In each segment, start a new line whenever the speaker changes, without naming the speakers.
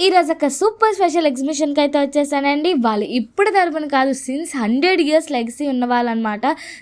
ఈరోజు ఒక super special ఎగ్జిబిషన్కి అయితే వచ్చేసానండి. వాళ్ళు ఇప్పుడు తరపున కాదు, సిన్స్ 100 years లెగసీ ఉన్న వాళ్ళు అనమాట.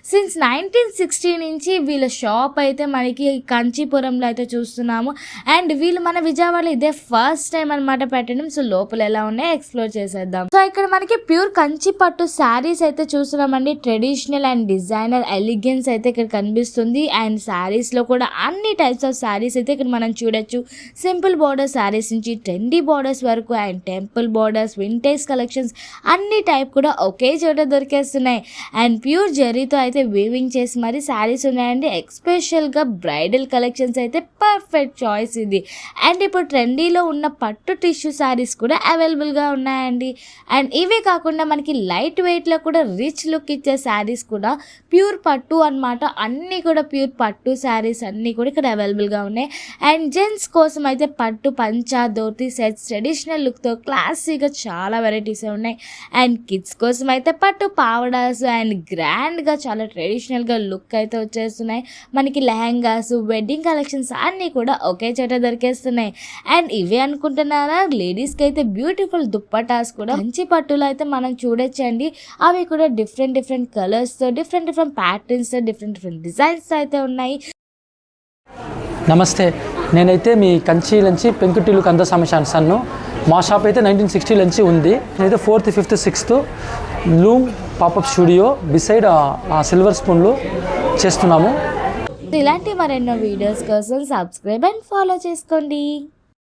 సిన్స్ 1960 నుంచి వీళ్ళ షాప్ అయితే మనకి కంచీపురంలో అయితే చూస్తున్నాము. అండ్ వీళ్ళు మన విజయవాడలో ఇదే ఫస్ట్ టైం అనమాట పెట్టడం. సో లోపల ఎలా ఉన్నాయో ఎక్స్ప్లోర్ చేసేద్దాం. సో ఇక్కడ మనకి ప్యూర్ కంచి పట్టు శారీస్ అయితే చూస్తున్నామండి. ట్రెడిషనల్ అండ్ డిజైనర్ ఎలిగెన్స్ అయితే ఇక్కడ కనిపిస్తుంది. అండ్ శారీస్ లో కూడా అన్ని టైప్స్ ఆఫ్ శారీస్ అయితే ఇక్కడ మనం చూడొచ్చు. సింపుల్ బోర్డర్ శారీస్ నుంచి ట్రెండీ బోర్డర్స్ వరకు and temple borders, vintage collections అన్ని టైప్ కూడా ఒకే చోట దొరికేస్తున్నాయి. అండ్ ప్యూర్ జరీతో అయితే వీవింగ్ చేసి మరి శారీస్ ఉన్నాయండి. ఎస్పెషల్గా బ్రైడల్ కలెక్షన్స్ అయితే పర్ఫెక్ట్ చాయిస్ ఇది. అండ్ ఇప్పుడు ట్రెండీలో ఉన్న పట్టు టిష్యూ శారీస్ కూడా అవైలబుల్గా ఉన్నాయండి. అండ్ ఇవే కాకుండా మనకి లైట్ వెయిట్లో కూడా రిచ్ లుక్ ఇచ్చే శారీస్ కూడా ప్యూర్ పట్టు అనమాట. అన్నీ కూడా ప్యూర్ పట్టు శారీస్ అన్నీ కూడా ఇక్కడ అవైలబుల్గా ఉన్నాయి. అండ్ జెంట్స్ కోసం అయితే పట్టు పంచా, ధోతి సెట్స్ ట్రెడిషనల్ లుక్తో క్లాసీగా చాలా వెరైటీస్ ఉన్నాయి. అండ్ కిడ్స్ కోసం అయితే పట్టు పావడాస్ అండ్ గ్రాండ్గా చాలా ట్రెడిషనల్గా లుక్ అయితే వచ్చేస్తున్నాయి. మనకి లెహంగాస్, వెడ్డింగ్ కలెక్షన్స్ అన్నీ కూడా ఒకే చోట దొరికేస్తున్నాయి. అండ్ ఇవే అనుకుంటున్నారా, లేడీస్కి అయితే బ్యూటిఫుల్ దుప్పటాస్ కూడా మంచి పట్టులో అయితే మనం చూడొచ్చండి. అవి కూడా డిఫరెంట్ కలర్స్తో, డిఫరెంట్ ప్యాటర్న్స్తో, డిఫరెంట్ డిజైన్స్ అయితే ఉన్నాయి.
నమస్తే, నేనైతే మీ కంచి నుంచి పెంకుటిల్లు కందస్వామి సన్ను. మా షాప్ అయితే 1960 నుంచి ఉంది. నేనైతే 4th, 5th, 6th loom popup studio beside silver స్పూన్లు చేస్తున్నాము.
ఇలాంటి మరెన్నో వీడియోస్ కోసం సబ్స్క్రైబ్ అండ్ ఫాలో చేసుకోండి.